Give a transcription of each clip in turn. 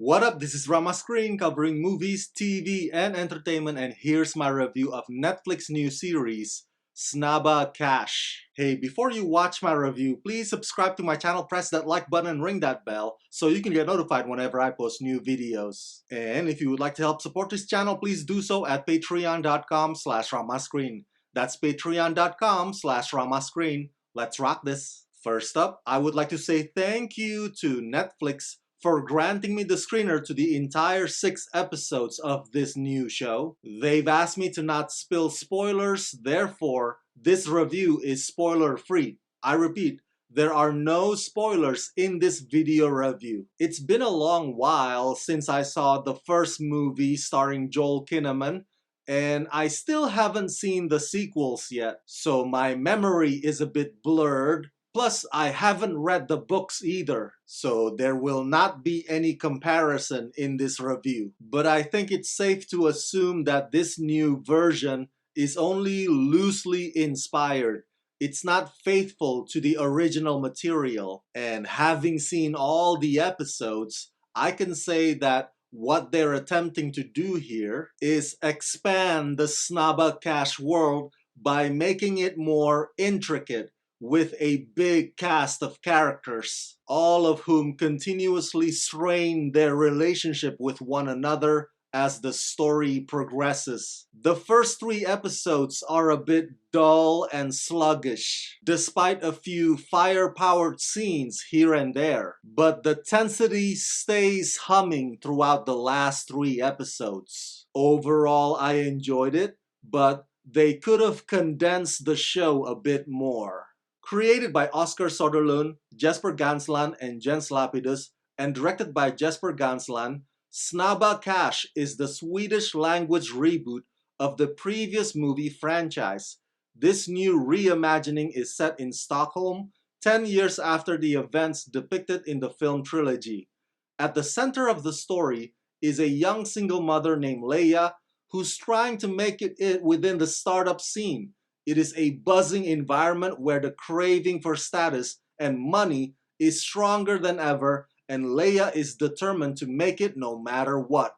What up? This is Rama Screen covering movies, TV, and entertainment, and here's my review of Netflix new series, Snabba Cash. Hey, before you watch my review, please subscribe to my channel, press that like button, and ring that bell so you can get notified whenever I post new videos. And if you would like to help support this channel, please do so at patreon.com/ramascreen. That's patreon.com/ramascreen. Let's rock this. First up, I would like to say thank you to Netflix for granting me the screener to the entire 6 episodes of this new show. They've asked me to not spill spoilers, therefore, this review is spoiler free. I repeat, there are no spoilers in this video review. It's been a long while since I saw the first movie starring Joel Kinnaman, and I still haven't seen the sequels yet, so my memory is a bit blurred. Plus, I haven't read the books either, so there will not be any comparison in this review. But I think it's safe to assume that this new version is only loosely inspired. It's not faithful to the original material, and having seen all the episodes, I can say that what they're attempting to do here is expand the Snabba Cash world by making it more intricate, with a big cast of characters, all of whom continuously strain their relationship with one another as the story progresses. The first 3 episodes are a bit dull and sluggish, despite a few fire-powered scenes here and there, but the tensity stays humming throughout the last 3 episodes. Overall, I enjoyed it, but they could have condensed the show a bit more. Created by Oscar Soderlund, Jesper Gansland, and Jens Lapidus, and directed by Jesper Gansland, Snabba Cash is the Swedish language reboot of the previous movie franchise. This new reimagining is set in Stockholm, 10 years after the events depicted in the film trilogy. At the center of the story is a young single mother named Leia who's trying to make it within the startup scene. It is a buzzing environment where the craving for status and money is stronger than ever, and Leia is determined to make it no matter what.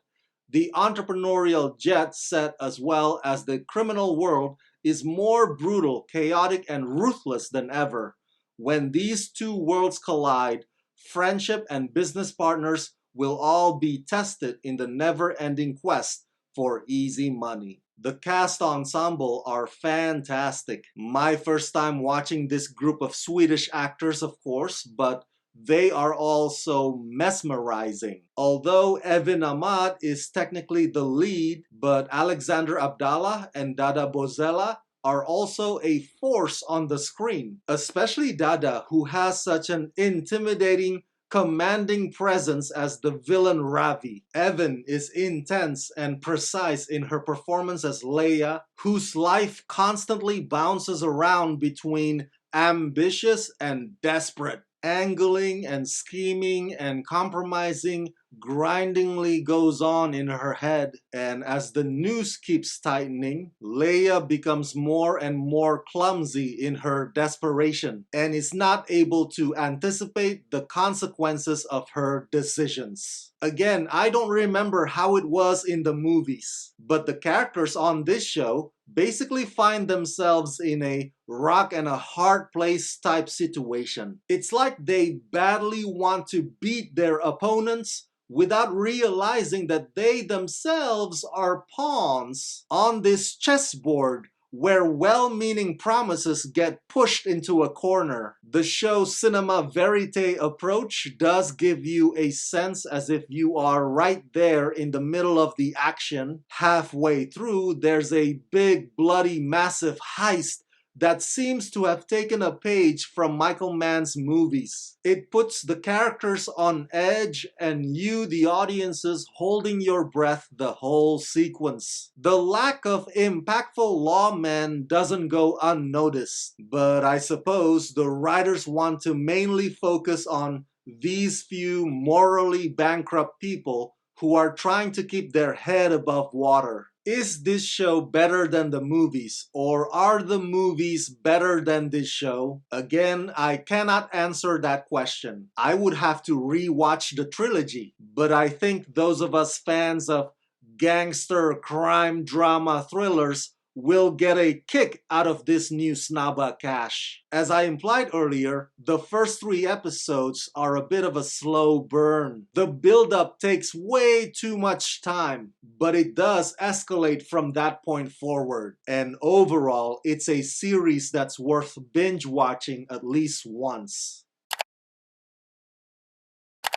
The entrepreneurial jet set, as well as the criminal world, is more brutal, chaotic, and ruthless than ever. When these two worlds collide, friendship and business partners will all be tested in the never-ending quest for easy money. The cast ensemble are fantastic. My first time watching this group of Swedish actors, of course, but they are also mesmerizing. Although Evin Ahmad is technically the lead, but Alexander Abdallah and Dada Bozella are also a force on the screen. Especially Dada, who has such an intimidating, commanding presence as the villain Ravi. Evan is intense and precise in her performance as Leia, whose life constantly bounces around between ambitious and desperate. Angling and scheming and compromising grindingly goes on in her head, and as the noose keeps tightening, Leia becomes more and more clumsy in her desperation and is not able to anticipate the consequences of her decisions. Again, I don't remember how it was in the movies, but the characters on this show basically find themselves in a rock and a hard place type situation. It's like they badly want to beat their opponents without realizing that they themselves are pawns on this chessboard where well-meaning promises get pushed into a corner. The show's cinema verite approach does give you a sense as if you are right there in the middle of the action. Halfway through, there's a big, bloody, massive heist that seems to have taken a page from Michael Mann's movies. It puts the characters on edge and you, the audiences, holding your breath the whole sequence. The lack of impactful lawmen doesn't go unnoticed, but I suppose the writers want to mainly focus on these few morally bankrupt people who are trying to keep their head above water. Is this show better than the movies, or are the movies better than this show? Again, I cannot answer that question. I would have to rewatch the trilogy, but I think those of us fans of gangster crime drama thrillers will get a kick out of this new Snabba Cash. As I implied earlier, the first 3 episodes are a bit of a slow burn. The build-up takes way too much time, but it does escalate from that point forward. And overall, it's a series that's worth binge watching at least once.